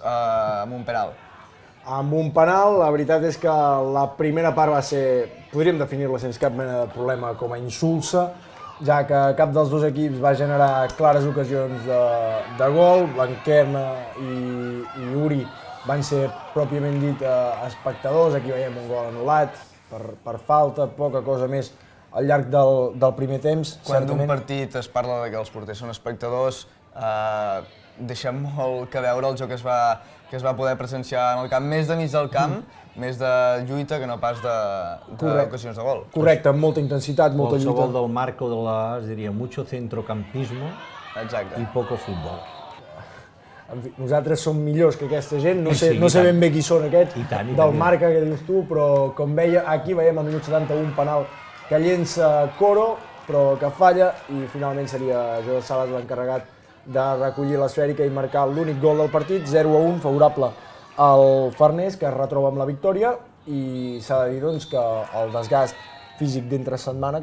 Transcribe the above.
amb un penal. Amb un penal, la veritat és que la primera part va ser, podríem definir-la sense cap mena de problema com a insulsa, ja que cap dels dos equips va generar clares ocasions de gol. Blanquerna i Uri van ser pròpiament dit espectadors. Aquí veiem un gol anul·lat per falta, poca cosa més al llarg del primer temps. Quan d'un partit es parla que els porters són espectadors, deixa molt que veure el joc que es va poder presenciar en el camp, més de mig del camp, més de lluita que no pas d'ocasions de gol. Correcte, amb molta intensitat, molta lluita. Qualsevol del Marco de es diria mucho centrocampismo i poco futbol. En fi, nosaltres som millors que aquesta gent, no sé ben bé qui són aquests del Marca que dius tu, però com veia, aquí veiem al minut 71 un penal que llença Coro, però que falla, i finalment seria José Salas l'encarregat de recollir l'esfèrica i marcar l'únic gol del partit, 0-1, favorable al Farners, que es retroba amb la victòria, i s'ha de dir doncs, que el desgast físic d'entre setmana